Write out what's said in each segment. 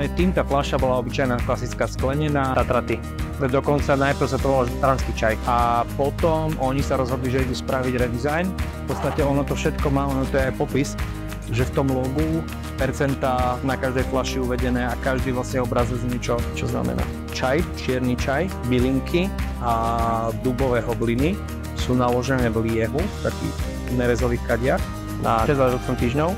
predtým tá fľaša bola obyčajná klasická sklenená Tatraty. Dokonca najprv sa to volalo tatranský čaj. A potom oni sa rozhodli, že idú spraviť redesign. V podstate ono to všetko má, ono to je aj popis, že v tom logu percentá na každej fľaši uvedené a každý vlastne obrazec niečo, čo znamená. Čaj, čierny čaj, bylinky a dubové hobliny sú naložené v liehu, takých nerezových kadiach na 6 až 8 týždňov.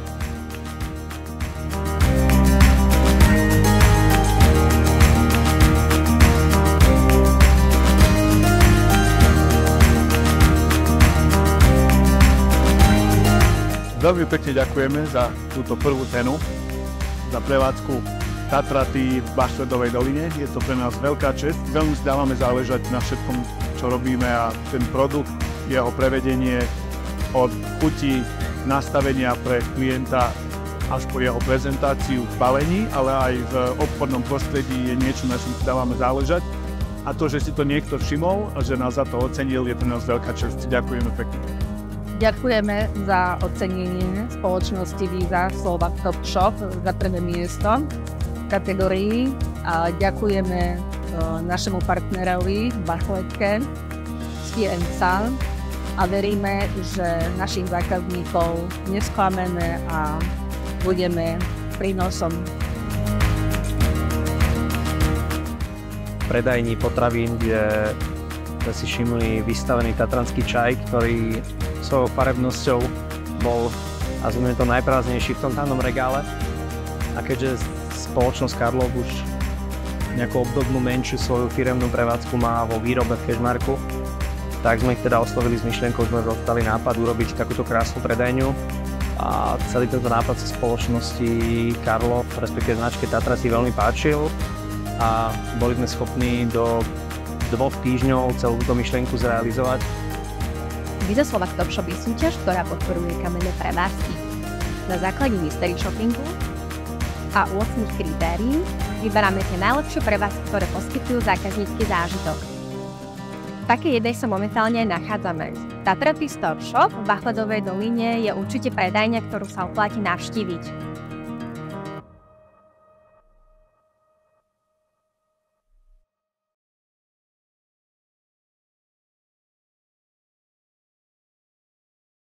Veľmi pekne ďakujeme za túto prvú cenu, za prevádzku Tatraty v Baštvedovej doline. Je to pre nás veľká česť. Veľmi si dávame záležať na všetkom, čo robíme a ten produkt, jeho prevedenie od chuti, nastavenia pre klienta až po jeho prezentáciu v balení, ale aj v obchodnom prostredí je niečo, na čom si dávame záležať. A to, že si to niekto všimol a že nás za to ocenil, je pre nás veľká česť. Ďakujeme pekne. Ďakujeme za ocenenie spoločnosti Visa Slovak Top Shop za prvé miesto v kategórii a ďakujeme našemu partnerovi Barchletke Scienza a veríme, že našich zákazníkov nesklameme a budeme prínosom. Predajní potravín, kde si všimli vystavený tatranský čaj, ktorý svojou farebnosťou bol, nazvime to, najprázdnejší v tom danom regále. A keďže spoločnosť Karlov už nejakú obdobnú menšiu svoju firemnú prevádzku má vo výrobe v Kežmarku, tak sme ich teda oslovili s myšlienkou, že sme dostali nápad urobiť takúto krásnu predajňu. A celý tento nápad sa spoločnosti Karlov, respektíve značke Tatra, si veľmi páčil a boli sme schopní do 2 týždňov celú túto myšlienku zrealizovať. Visa Slovak Top Shop je súťaž, ktorá podporuje kamenné prevádzky. Na základe mystery shoppingu a 8 kritérií vyberáme tie najlepšie prevádzky, ktoré poskytujú zákaznícky zážitok. V takej jednej sa momentálne nachádzame. Tatraty Store Shop v Bachledovej doline je určite predajňa, ktorú sa oplatí navštíviť.